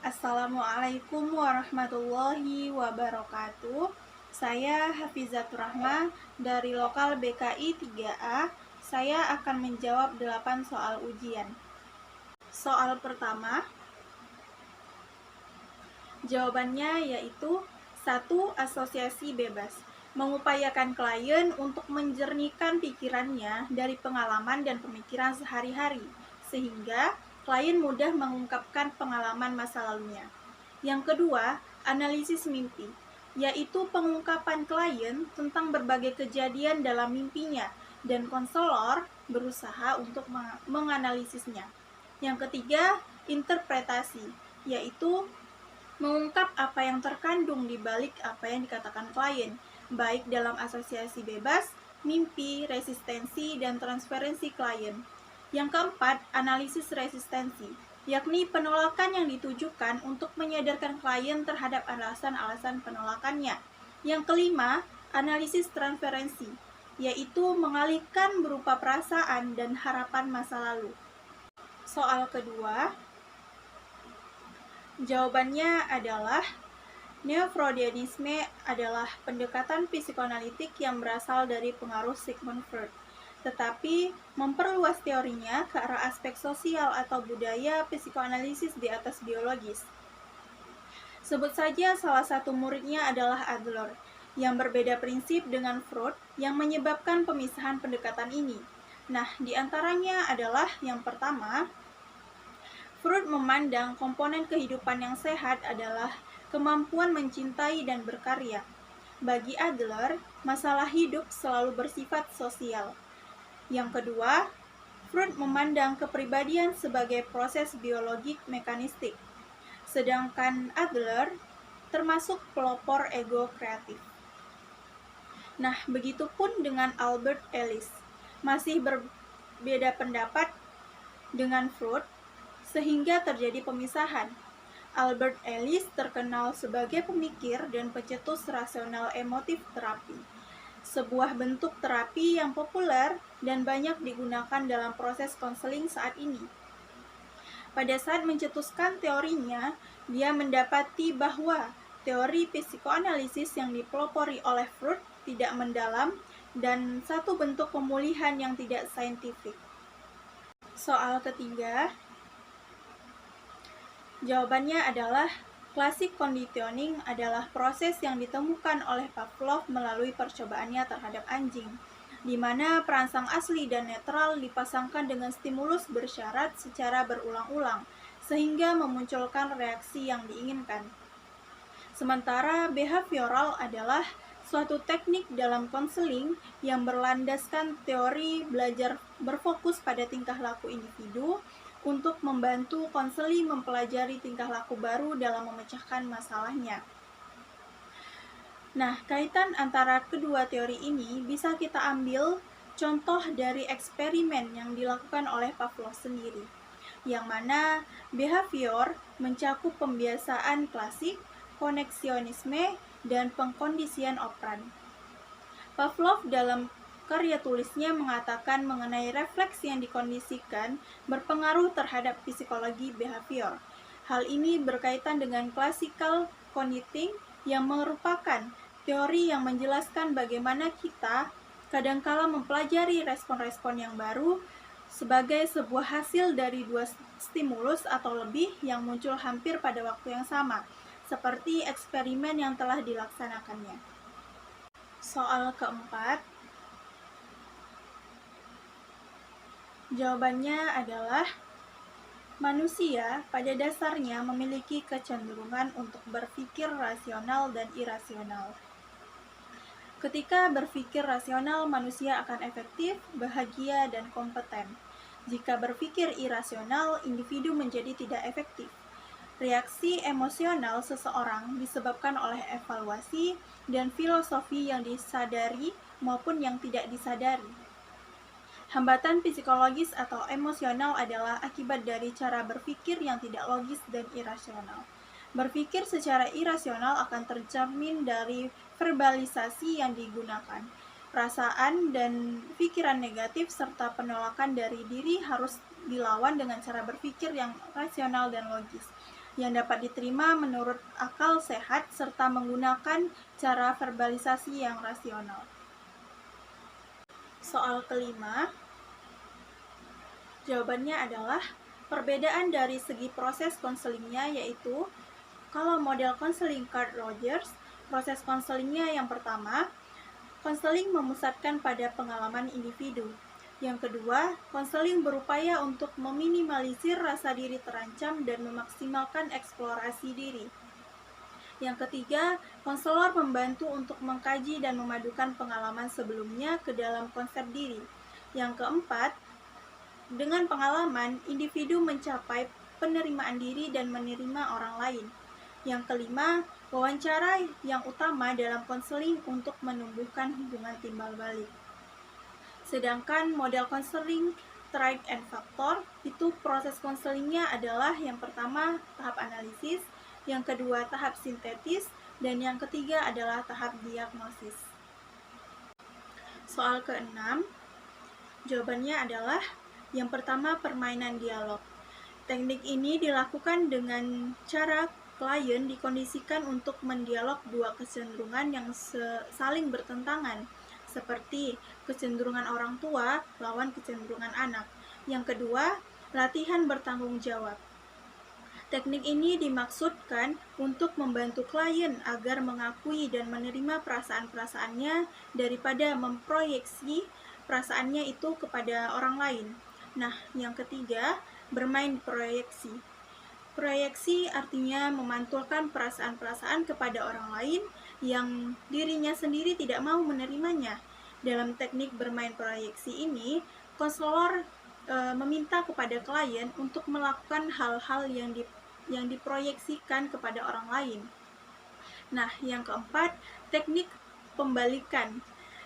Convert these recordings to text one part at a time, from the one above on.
Assalamualaikum warahmatullahi wabarakatuh. Saya Hafizatur Rahma dari lokal BKI 3A. Saya akan menjawab 8 soal ujian. Soal pertama, jawabannya yaitu 1. Asosiasi bebas. Mengupayakan klien untuk menjernihkan pikirannya dari pengalaman dan pemikiran sehari-hari, sehingga klien mudah mengungkapkan pengalaman masa lalunya. Yang kedua, analisis mimpi, yaitu pengungkapan klien tentang berbagai kejadian dalam mimpinya, dan konselor berusaha untuk menganalisisnya. Yang ketiga, interpretasi, yaitu mengungkap apa yang terkandung di balik apa yang dikatakan klien, baik dalam asosiasi bebas, mimpi, resistensi, dan transferensi klien. Yang keempat, analisis resistensi, yakni penolakan yang ditujukan untuk menyadarkan klien terhadap alasan-alasan penolakannya. Yang kelima, analisis transferensi, yaitu mengalihkan berupa perasaan dan harapan masa lalu. Soal kedua, jawabannya adalah Neo-Freudianisme adalah pendekatan psikoanalitik yang berasal dari pengaruh Sigmund Freud, tetapi memperluas teorinya ke arah aspek sosial atau budaya psikoanalisis di atas biologis. Sebut saja salah satu muridnya adalah Adler, yang berbeda prinsip dengan Freud yang menyebabkan pemisahan pendekatan ini. Nah, di antaranya adalah yang pertama, Freud memandang komponen kehidupan yang sehat adalah kemampuan mencintai dan berkarya. Bagi Adler, masalah hidup selalu bersifat sosial. Yang kedua, Freud memandang kepribadian sebagai proses biologik mekanistik, sedangkan Adler termasuk pelopor ego kreatif. Nah, begitupun dengan Albert Ellis, masih berbeda pendapat dengan Freud, sehingga terjadi pemisahan. Albert Ellis terkenal sebagai pemikir dan pencetus rasional emotif terapi, sebuah bentuk terapi yang populer dan banyak digunakan dalam proses konseling saat ini. Pada saat mencetuskan teorinya, dia mendapati bahwa teori psikoanalisis yang dipelopori oleh Freud tidak mendalam dan satu bentuk pemulihan yang tidak saintifik. Soal ketiga, jawabannya adalah classic conditioning adalah proses yang ditemukan oleh Pavlov melalui percobaannya terhadap anjing, di mana perangsang asli dan netral dipasangkan dengan stimulus bersyarat secara berulang-ulang, sehingga memunculkan reaksi yang diinginkan. Sementara behavioral adalah suatu teknik dalam konseling yang berlandaskan teori belajar berfokus pada tingkah laku individu untuk membantu konseli mempelajari tingkah laku baru dalam memecahkan masalahnya. Nah, kaitan antara kedua teori ini bisa kita ambil contoh dari eksperimen yang dilakukan oleh Pavlov sendiri, yang mana behavior mencakup pembiasaan klasik, koneksionisme, dan pengkondisian operan. Pavlov dalam karya tulisnya mengatakan mengenai refleks yang dikondisikan berpengaruh terhadap psikologi behavior. Hal ini berkaitan dengan classical conditioning yang merupakan teori yang menjelaskan bagaimana kita kadangkala mempelajari respon-respon yang baru sebagai sebuah hasil dari dua stimulus atau lebih yang muncul hampir pada waktu yang sama, seperti eksperimen yang telah dilaksanakannya. Soal keempat, jawabannya adalah manusia pada dasarnya memiliki kecenderungan untuk berpikir rasional dan irasional. Ketika berpikir rasional, manusia akan efektif, bahagia, dan kompeten. Jika berpikir irasional, individu menjadi tidak efektif. Reaksi emosional seseorang disebabkan oleh evaluasi dan filosofi yang disadari maupun yang tidak disadari. Hambatan psikologis atau emosional adalah akibat dari cara berpikir yang tidak logis dan irasional. Berpikir secara irasional akan tercermin dari verbalisasi yang digunakan. Perasaan dan pikiran negatif serta penolakan dari diri harus dilawan dengan cara berpikir yang rasional dan logis. yang dapat diterima menurut akal sehat serta menggunakan cara verbalisasi yang rasional. Soal kelima, jawabannya adalah perbedaan dari segi proses konselingnya, yaitu kalau model konseling Carl Rogers, proses konselingnya yang pertama, konseling memusatkan pada pengalaman individu. Yang kedua, konseling berupaya untuk meminimalisir rasa diri terancam dan memaksimalkan eksplorasi diri. Yang ketiga, konselor membantu untuk mengkaji dan memadukan pengalaman sebelumnya ke dalam konsep diri. Yang keempat, dengan pengalaman, individu mencapai penerimaan diri dan menerima orang lain. Yang kelima, wawancara yang utama dalam konseling untuk menumbuhkan hubungan timbal balik. Sedangkan model konseling Tribe and Factor, itu proses konselingnya adalah yang pertama tahap analisis, yang kedua tahap sintetis, dan yang ketiga adalah tahap diagnosis. Soal keenam, jawabannya adalah yang pertama permainan dialog. Teknik ini dilakukan dengan cara klien dikondisikan untuk mendialog dua kecenderungan yang saling bertentangan, seperti kecenderungan orang tua lawan kecenderungan anak. Yang kedua, latihan bertanggung jawab. Teknik ini dimaksudkan untuk membantu klien agar mengakui dan menerima perasaan-perasaannya daripada memproyeksi perasaannya itu kepada orang lain. Nah, yang ketiga, bermain proyeksi. Proyeksi artinya memantulkan perasaan-perasaan kepada orang lain yang dirinya sendiri tidak mau menerimanya. Dalam teknik bermain proyeksi ini, konselor meminta kepada klien untuk melakukan hal-hal yang diproyeksikan kepada orang lain. Nah, yang keempat, teknik pembalikan.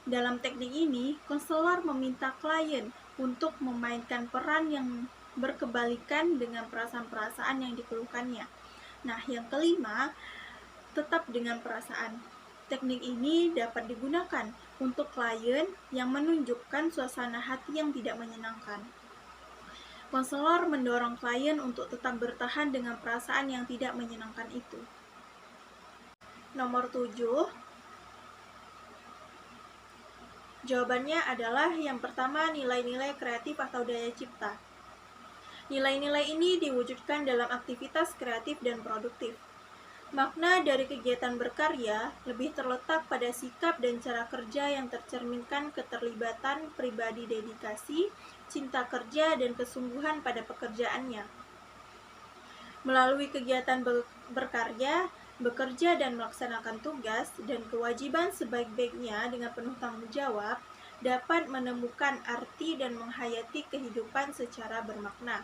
Dalam teknik ini, konselor meminta klien untuk memainkan peran yang berkebalikan dengan perasaan-perasaan yang dikeluhkannya. Nah, yang kelima, tetap dengan perasaan. Teknik ini dapat digunakan untuk klien yang menunjukkan suasana hati yang tidak menyenangkan. Konselor mendorong klien untuk tetap bertahan dengan perasaan yang tidak menyenangkan itu. Nomor 7, jawabannya adalah yang pertama nilai-nilai kreatif atau daya cipta. Nilai-nilai ini diwujudkan dalam aktivitas kreatif dan produktif. Makna dari kegiatan berkarya lebih terletak pada sikap dan cara kerja yang tercerminkan keterlibatan pribadi, dedikasi, cinta kerja, dan kesungguhan pada pekerjaannya. Melalui kegiatan berkarya, bekerja dan melaksanakan tugas dan kewajiban sebaik-baiknya dengan penuh tanggung jawab, dapat menemukan arti dan menghayati kehidupan secara bermakna.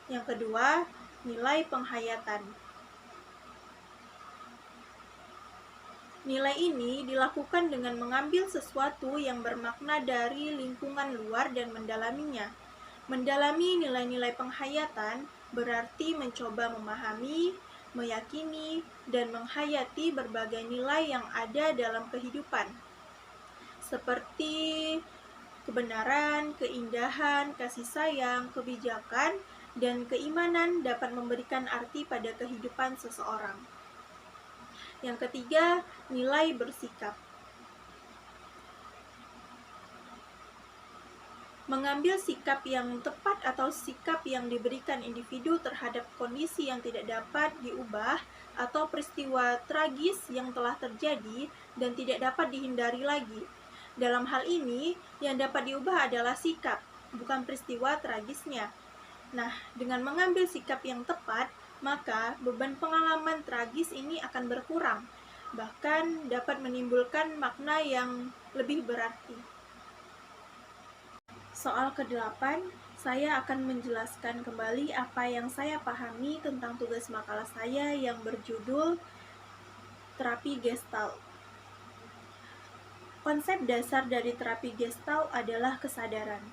Yang kedua, nilai penghayatan. Nilai ini dilakukan dengan mengambil sesuatu yang bermakna dari lingkungan luar dan mendalaminya. Mendalami nilai-nilai penghayatan berarti mencoba memahami, meyakini, dan menghayati berbagai nilai yang ada dalam kehidupan, seperti kebenaran, keindahan, kasih sayang, kebijakan, dan keimanan dapat memberikan arti pada kehidupan seseorang. Yang ketiga, nilai bersikap. Mengambil sikap yang tepat atau sikap yang diberikan individu terhadap kondisi yang tidak dapat diubah atau peristiwa tragis yang telah terjadi dan tidak dapat dihindari lagi. Dalam hal ini, yang dapat diubah adalah sikap, bukan peristiwa tragisnya. Nah, dengan mengambil sikap yang tepat, maka beban pengalaman tragis ini akan berkurang, bahkan dapat menimbulkan makna yang lebih berarti. Soal ke-8, saya akan menjelaskan kembali apa yang saya pahami tentang tugas makalah saya yang berjudul Terapi Gestalt. Konsep dasar dari terapi Gestalt adalah kesadaran.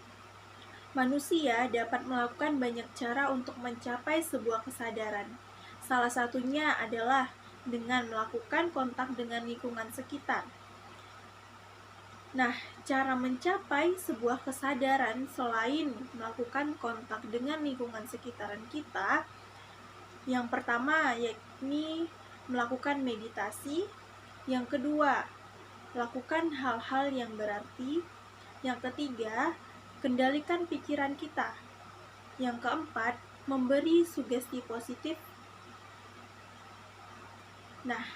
Manusia dapat melakukan banyak cara untuk mencapai sebuah kesadaran. Salah satunya adalah dengan melakukan kontak dengan lingkungan sekitar. Nah, cara mencapai sebuah kesadaran selain melakukan kontak dengan lingkungan sekitaran kita, Yang pertama yakni melakukan meditasi. Yang kedua, lakukan hal-hal yang berarti. Yang ketiga, kendalikan pikiran kita. Yang keempat, memberi sugesti positif. Nah,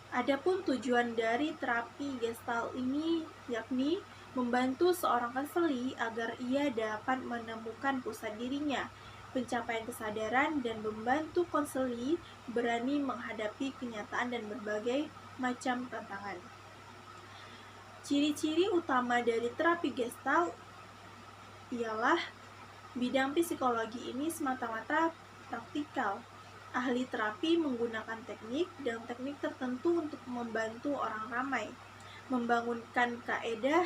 adapun tujuan dari terapi Gestalt ini yakni membantu seorang konseli agar ia dapat menemukan pusat dirinya, pencapaian kesadaran, dan membantu konseli berani menghadapi kenyataan dan berbagai macam tantangan. Ciri-ciri utama dari terapi Gestalt ialah bidang psikologi ini semata-mata praktikal. Ahli terapi menggunakan teknik dan teknik tertentu untuk membantu orang ramai, membangunkan kaedah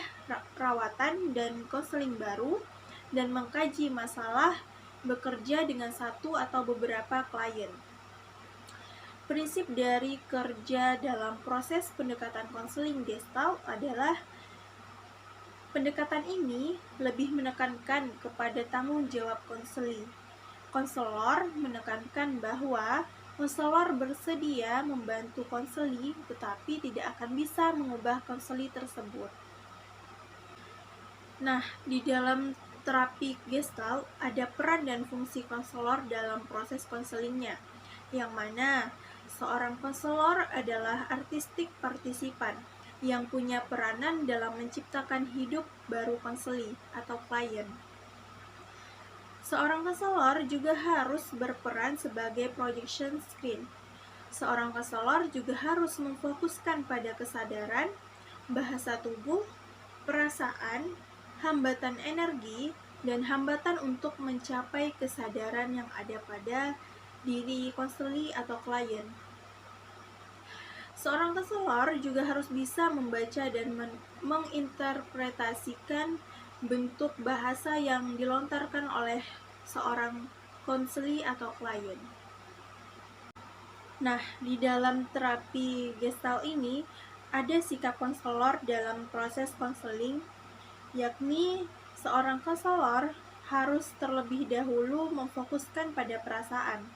perawatan dan konseling baru, dan mengkaji masalah bekerja dengan satu atau beberapa klien. Prinsip dari kerja dalam proses pendekatan konseling Gestalt adalah pendekatan ini lebih menekankan kepada tanggung jawab konseli. Konselor menekankan bahwa konselor bersedia membantu konseli, tetapi tidak akan bisa mengubah konseli tersebut. Nah, di dalam terapi Gestalt ada peran dan fungsi konselor dalam proses konselingnya, yang mana seorang konselor adalah artistik partisipan yang punya peranan dalam menciptakan hidup baru konseli atau klien. Seorang konselor juga harus berperan sebagai projection screen. Seorang konselor juga harus memfokuskan pada kesadaran, bahasa tubuh, perasaan, hambatan energi, dan hambatan untuk mencapai kesadaran yang ada pada diri konseli atau klien. Seorang konselor juga harus bisa membaca dan menginterpretasikan bentuk bahasa yang dilontarkan oleh seorang konseli atau klien. Nah, di dalam terapi Gestalt ini ada sikap konselor dalam proses konseling, yakni seorang konselor harus terlebih dahulu memfokuskan pada perasaan,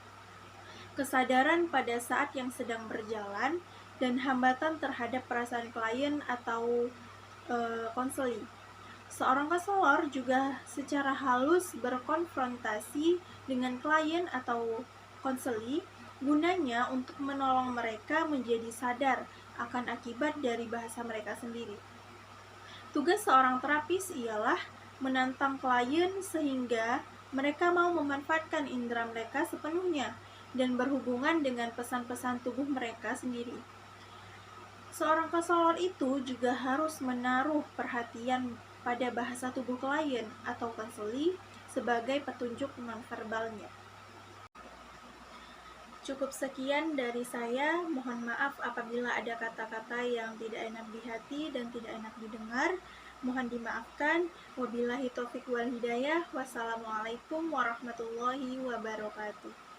kesadaran pada saat yang sedang berjalan, dan hambatan terhadap perasaan klien atau konseli. Seorang konselor juga secara halus berkonfrontasi dengan klien atau konseli, gunanya untuk menolong mereka menjadi sadar akan akibat dari bahasa mereka sendiri. Tugas seorang terapis ialah menantang klien sehingga mereka mau memanfaatkan indera mereka sepenuhnya dan berhubungan dengan pesan-pesan tubuh mereka sendiri. Seorang konselor itu juga harus menaruh perhatian pada bahasa tubuh klien atau konseli sebagai petunjuk nonverbalnya. Cukup sekian dari saya. Mohon maaf apabila ada kata-kata yang tidak enak di hati dan tidak enak didengar. Mohon dimaafkan. Wabillahi taufiq wal hidayah. Wassalamualaikum warahmatullahi wabarakatuh.